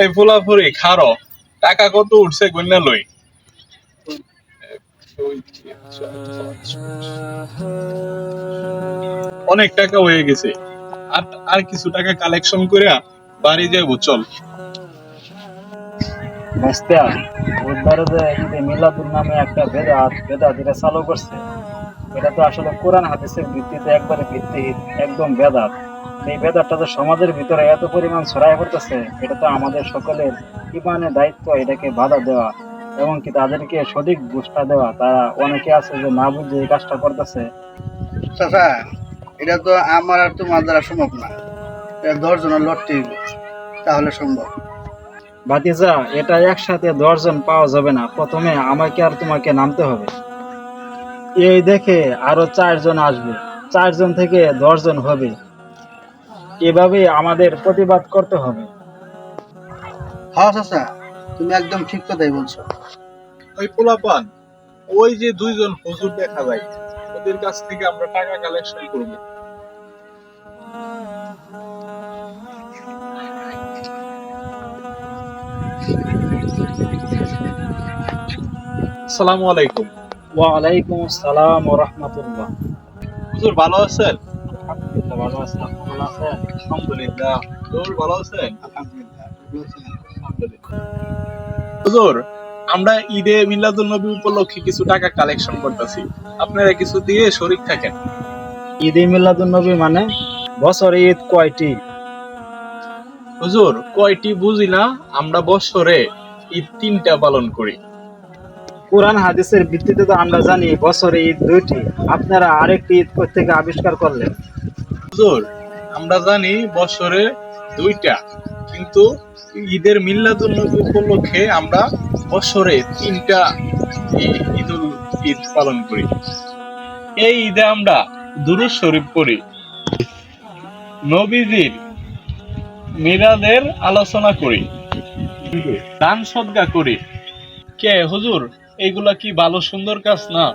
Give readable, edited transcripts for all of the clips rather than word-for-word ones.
এই ফুলাফুরি খারো, টাকা কত উঠছে গন্যা লই। অনেক টাকা হয়ে গেছে, আর আর কিছু টাকা কালেকশন কইরা বাড়ি যাবো, চল। ভাইস্তা, বুধবারে যে ঈদে মিলাদুল নামে একটা বেদাত এটা চালু করছে। এটা তো আসলে কোরআন হাদিসের ভিত্তিতে একবারে ভিত্তিহীন, একদম বেদাত। এই বেদাতটা তো সমাজের ভিতরে এত পরিমাণ ছড়ায় পড়তেছে, এটা তো আমাদের সকলের ইমানের দায়িত্ব এটাকে বাধা দেওয়া এবং কি তাদেরকে সঠিক বুঝটা দেওয়া। তারা অনেকে আছে যে না বুঝে এই কাজটা করতেছে। চাচা, এটা তো আমার আর তোমার দ্বারা সম্ভব না। এটা 10 জনের লড়তে হইব, তাহলে সম্ভব। ভাতিজা, এটা একসাথে 10 জন পাওয়া যাবে না, প্রথমে আমাকে আর তোমাকে নামতে হবে। এই দেখে আরো 4 জন আসবে, 4 জন থেকে 10 জন হবে। এভাবে আমাদের প্রতিবাদ করতে হবে। হ্যাঁ চাচা, তুমি একদম ঠিক কথাই বলছো। ওই পোলাপান, ওই যে 2 জন হুজুর দেখা যায়, ওদের কাছ থেকে আমরা টাকা কালেকশন করবো। আসসালামু আলাইকুম। ওয়ালাইকুম আসসালাম ওয়া রাহমাতুল্লাহ। হুজুর ভালো আছেন? আলহামদুলিল্লাহ ভালো আছি, আপনি ভালো আছেন? আলহামদুলিল্লাহ। হুজুর ভালো আছেন? আলহামদুলিল্লাহ। আলহামদুলিল্লাহ। হুজুর, আমরা ঈদে মিলাদুল নবী উপলক্ষে কিছু টাকা কালেকশন করতেছি, আপনারা কিছু দিয়ে শরীক থাকেন। ঈদে মিলাদুন নবী মানে বছরে ঈদ কয়টি? হুজুর, কয়টি বুঝি না, আমরা বছরে ঈদ 3টা পালন করি। কোরআন হাদিসের ভিত্তিতে তো আমরা জানি বছরে ঈদ 2টি। আপনারা আরেকটি ঈদ থেকে আবিষ্কার করলেন? হুজুর, আমরা জানি বছরে 2টা, কিন্তু ঈদের মিলাদুল নবী উপলক্ষে আমরা বছরে 3টা ঈদ পালন করি। এই ঈদে আমরা দুরূদ শরীফ পড়ি, নবীজির মিলাদের আলোচনা করি, দান সদকা করি। কে হুজুর, এইগুলা কি ভালো সুন্দর কাজ না?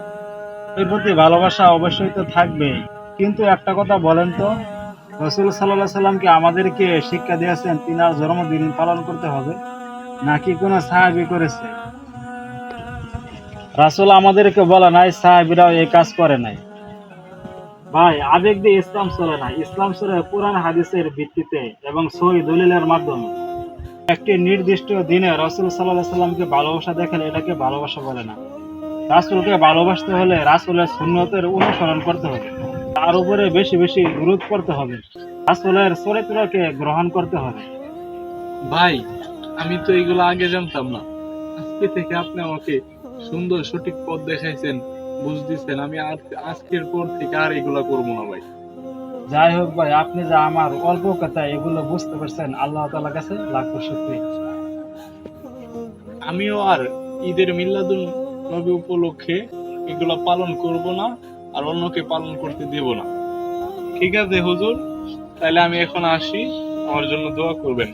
এর প্রতি ভালোবাসা অবশ্যই তো থাকবেই, কিন্তু একটা কথা বলেন তো, রাসূল সাল্লাল্লাহু আলাইহি সাল্লাম কি আমাদেরকে শিক্ষা দিয়েছেন তিনার জন্মদিন পালন করতে হবে, নাকি কোনো সাহাবী করেছে? রাসূল আমাদেরকে বলে নাই, সাহাবীরাও এই কাজ করে নাই। ভাই, আবেগ দিয়ে ইসলাম চলে না, ইসলাম চলে কোরআন হাদিসের ভিত্তিতে এবং সহি দলিলের মাধ্যমে। একটি নির্দিষ্ট দিনে রাসূল সাল্লাল্লাহু আলাইহি সাল্লামকে ভালোবাসা দেখেন, এটাকে ভালোবাসা বলে না। রাসূলকে ভালোবাসতে হলে রাসূলের সুন্নতের অনুসরণ করতে হবে, তার উপরে বেশি বেশি দুরূদ পড়তে হবে, রাসূলের চরিত্রকে গ্রহণ করতে হবে। ভাই, আমি তো এইগুলো আগে জানতাম না, আজকে থেকে আপনি আমাকে সুন্দর সঠিক পথ দেখাইছেন, বুঝ দিচ্ছেন। আমি আর আজকের পর থেকে আর এগুলা করবো না ভাই। যাই হোক ভাই, আপনি যা আমার অল্প কথা এগুলো বুঝতে পারছেন, আল্লাহ তাআলার কাছে লাখো শুকরিয়া। আমিও আর ঈদের মিলাদুল নবী উপলক্ষে এগুলা পালন করব না, আর অন্যকে পালন করতে দেব না। ঠিক আছে হুজুর, তাহলে আমি এখন আসি, আমার জন্য দোয়া করবেন।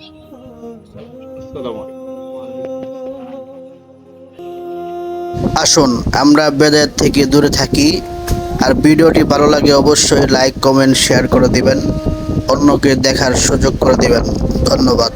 আসসালামু আলাইকুম। আসুন আমরা বেদাত থেকে দূরে থাকি। আর ভিডিওটি ভালো লাগে অবশ্যই লাইক, কমেন্ট, শেয়ার করে দিবেন, অন্যকে দেখার সুযোগ করে দিবেন। ধন্যবাদ।